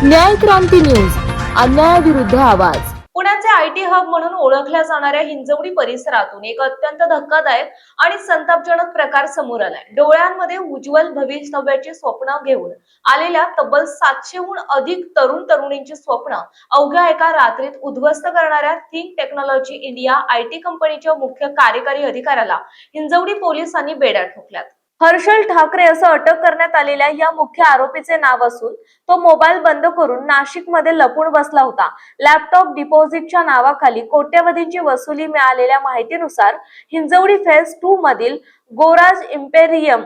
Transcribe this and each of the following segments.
न्याय क्रांती न्यूज, अन्यायाविरुद्ध आवाज। पुण्याचे आयटी हब म्हणून ओळखल्या जाणाऱ्या हिंजवडी परिसरातून एक अत्यंत धक्कादायक आणि संतापजनक प्रकार समोर आलाय। डोळ्यांमध्ये उज्ज्वल भवितव्याची स्वप्न घेऊन आलेल्या तब्बल 700हून अधिक तरुण तरुणींची स्वप्न अवघ्या एका रात्रीत उद्ध्वस्त करणाऱ्या थिंक टेक्नॉलॉजी इंडिया आयटी कंपनीच्या मुख्य कार्यकारी अधिकाऱ्याला हिंजवडी पोलिसांनी बेड्या ठोकल्यात। हर्षल ठाकरे असं अटक करण्यात आलेल्या या मुख्य आरोपीचे नाव असून तो मोबाईल बंद करून नाशिकमध्ये लपून बसला होता। लॅपटॉप डिपॉझिटच्या नावाखाली कोट्यवधींची वसुली मिळालेल्या माहितीनुसार हिंजवडी फेज 2 मधील गोराज इम्पेरियम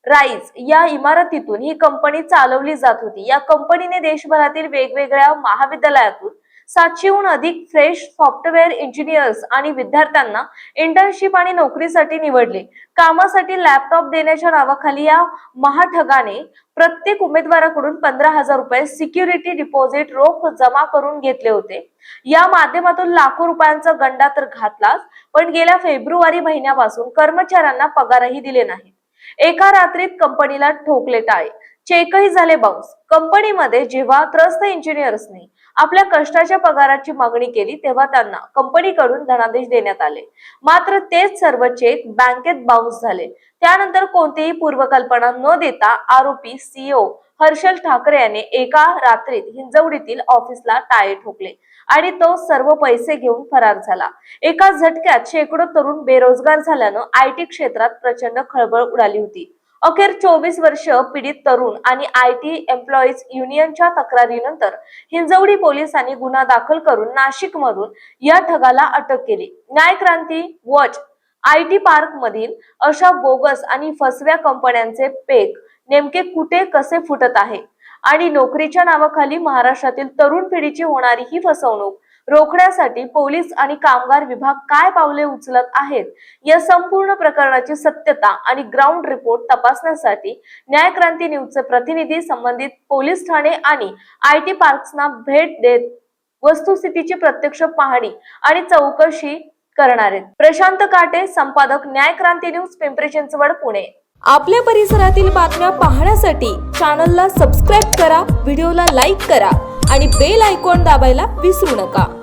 राईज या इमारतीतून ही कंपनी चालवली जात होती। या कंपनीने देशभरातील वेगवेगळ्या महाविद्यालयातून 700हून अधिक फ्रेश सॉफ्टवेअर इंजिनियर्स आणि विद्यार्थ्यांना इंटर्नशिप आणि नोकरीसाठी निवडले। कामासाठी लॅपटॉप देण्याच्या नावाखाली या महाठगाने प्रत्येक उमेदवाराकडून 15,000 रुपये सिक्युरिटी डिपॉझिट रोख जमा करून घेतले होते। या माध्यमातून लाखो रुपयांचा गंडा तर घातलाच, पण गेल्या फेब्रुवारी महिन्यापासून कर्मचाऱ्यांना पगारही दिले नाही। एका रात्रीत कंपनीला ठोकले टाळे, चेकही झाले बाउन्स। कंपनीमध्ये जेव्हा त्रस्त इंजिनियर्सनी आपल्या कष्टाच्या पगाराची मागणी केली तेव्हा त्यांना कंपनीकडून धनादेश देण्यात आले, मात्र तेच सर्व चेक बँकेत बाउन्स झाले। त्यानंतर कोणतीही पूर्वकल्पना न देता आरोपी सीईओ हर्षल ठाकरे याने एका रात्रीत हिंजवडीतील ऑफिसला टाळे ठोकले आणि तो सर्व पैसे घेऊन फरार झाला। एका झटक्यात शेकडो तरुण बेरोजगार झाल्यानं आयटी क्षेत्रात प्रचंड खळबळ उडाली होती। अखेर 24 वर्ष पीडित तरुण आणि आयटी एम्प्लॉईज युनियनच्या तक्रारीनंतर हिंजवडी पोलिसांनी गुन्हा दाखल करून नाशिकमधून या ठगाला अटक केली। न्याय क्रांती वॉच आयटी पार्क मधील अशा बोगस आणि फसव्या कंपन्यांचे पेक नेमके कुठे कसे फुटत आहे आणि नोकरीच्या नावाखाली महाराष्ट्रातील तरुण पिढीची होणारी ही फसवणूक रोखण्यासाठी पोलीस आणि कामगार विभाग काय पावले उचलत आहेत, या संपूर्ण प्रकरणाची सत्यता आणि ग्राउंड रिपोर्ट तपासण्यासाठी न्याय क्रांती न्यूजचे प्रतिनिधी संबंधित पोलीस ठाणे आणि आयटी पार्क्सना भेट देत वस्तुस्थितीची प्रत्यक्ष पाहणी आणि चौकशी करणार आहेत। प्रशांत काटे, संपादक, न्याय क्रांती न्यूज, पिंपरी चिंचवड, पुणे। आपल्या परिसरातील बातम्या पाहण्यासाठी चॅनलला सबस्क्राईब करा, व्हिडिओला लाईक करा आणि बेल आयकॉन दाबायला विसरू नका।